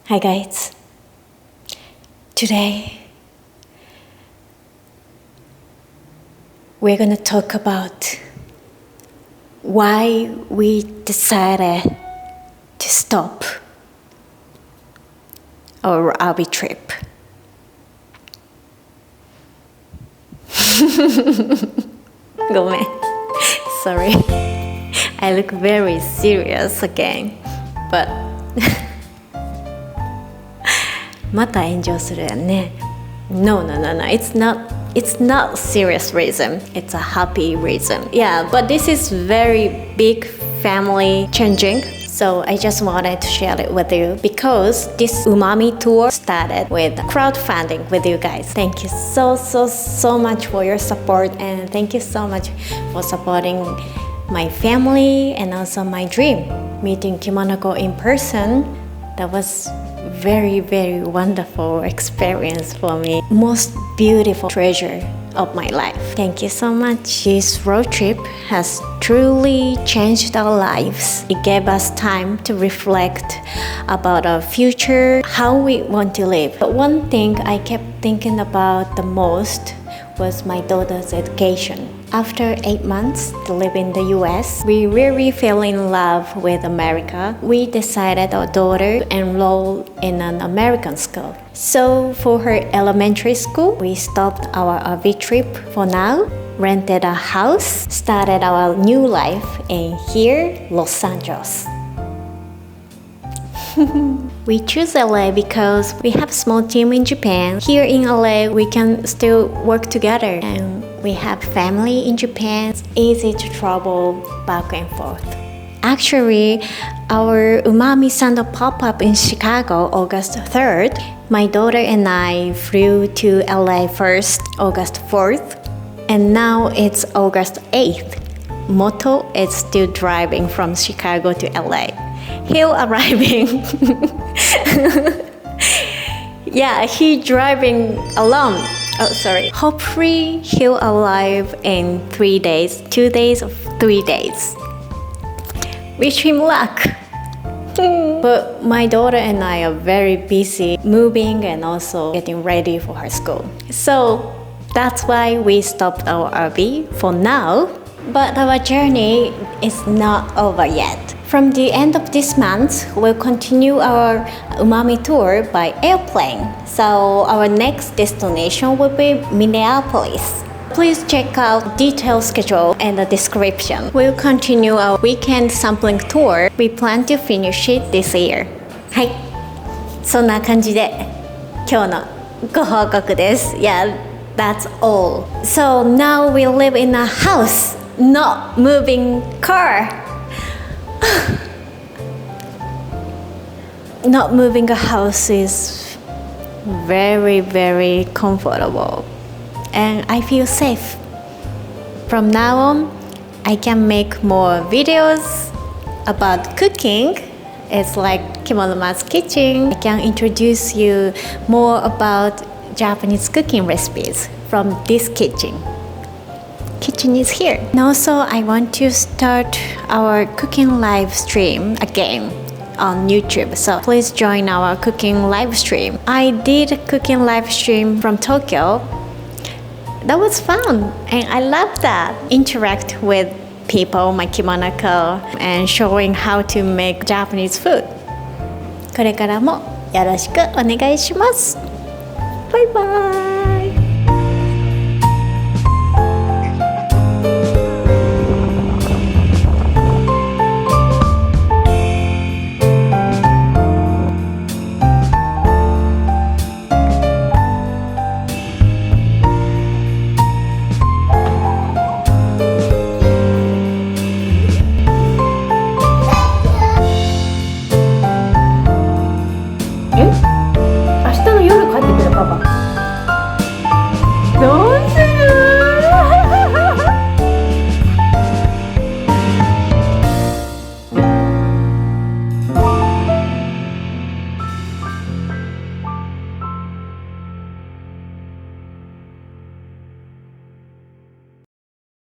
Hi guys. Today we're gonna talk about why we decided to stop our RV trip. Sorry. I look very serious again, but また炎上するやんね。No, it's not serious reason. It's a happy reason. Yeah, but this is very big family changing. So I just wanted to share it with you because this Umami tour started with crowdfunding with you guys. Thank you so much for your support, and thank you so much for supporting my family and also my dream. Meeting Kimono in person, that was very wonderful experience for me. Most beautiful treasure of my life. Thank you so much. This road trip has truly changed our lives. It gave us time to reflect about our future, how we want to live. But one thing I kept thinking about the most was my daughter's education. After 8 months to live in the U.S., we really fell in love with America. We decided our daughter to enroll in an American school. So for her elementary school, we stopped our RV trip for now, rented a house, started our new life in here, Los Angeles. We choose LA because we have a small team in Japan. Here in LA, we can still work together, and we have family in Japan. It's easy to travel back and forth. Actually, our Umami Sando pop-up in Chicago, August 3rd. My daughter and I flew to LA first, August 4th, and now it's August 8th. Moto is still driving from Chicago to LA. He'll arriving. Yeah, he driving alone. Oh, sorry. Hopefully he'll arrive in 3 days, 2 days or 3 days. Wish him luck. But my daughter and I are very busy moving and also getting ready for her school. So that's why we stopped our RV for now. But our journey is not over yet. From the end of this month, we'll continue our Umami tour by airplane. So our next destination will be Minneapolis. Please check out detailed schedule and the description. We'll continue our weekend sampling tour. We plan to finish it this year. はい、そんな感じで今日のご報告です。Yeah, that's all. So now we live in a house, not moving car. Not moving a house is very comfortable, and I feel safe. From now on, I can make more videos about cooking. It's like Kimono's kitchen. I can introduce you more about Japanese cooking recipes from this kitchen. Kitchen is here. And also, I want to start our cooking live stream again on YouTube. So please join our cooking live stream. I did a cooking live stream from Tokyo. That was fun, and I love that. Interact with people, my kimono, and showing how to make Japanese food. これからもよろしくお願いします。バイバイ。